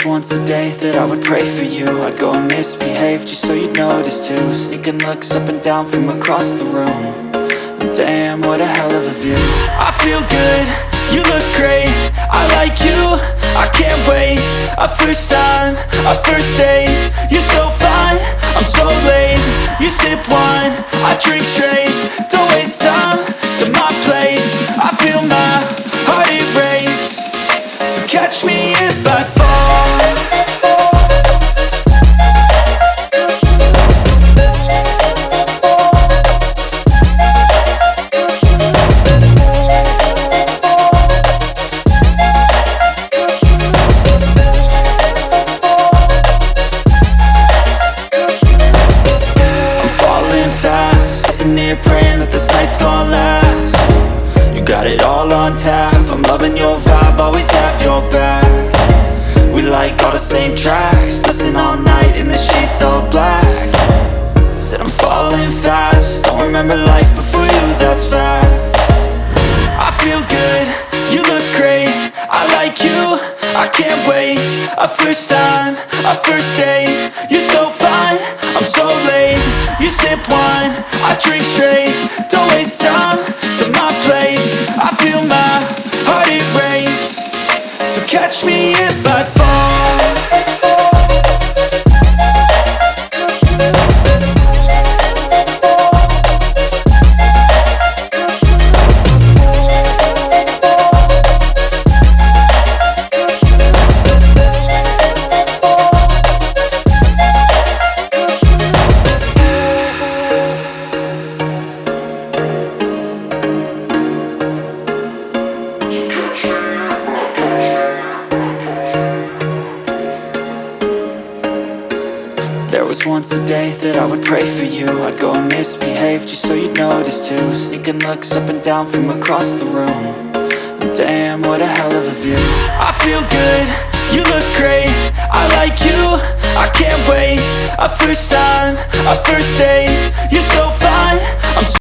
was once a day that I would pray for you. I'd go and misbehave just so you'd notice too. Sneaking looks up and down from across the room. And damn, what a hell of a view. I feel good, you look great, I like you, I can't wait. A first time, a first date, you're so fine, I'm so late. You sip wine, I drink straight, don't waste time to my place. I feel my heart erase, so catch me if I fall. Praying that this night's gonna last. You got it all on tap, I'm loving your vibe, always have your back. We like all the same tracks, listen all night in the sheets all black. Said I'm falling fast, don't remember life before you, that's fact. I feel good, you look great, I like you, I can't wait. A first time, a first date, you're so fine, I'm so late. You sip wine, I drink straight, don't waste time to my place. I feel my heart erase, so catch me if I fall. There was once a day that I would pray for you. I'd go and misbehave just so you'd notice too. Sneaking looks up and down from across the room. And damn, what a hell of a view. I feel good, you look great, I like you, I can't wait. A first time, a first date, you're so fine, I'm so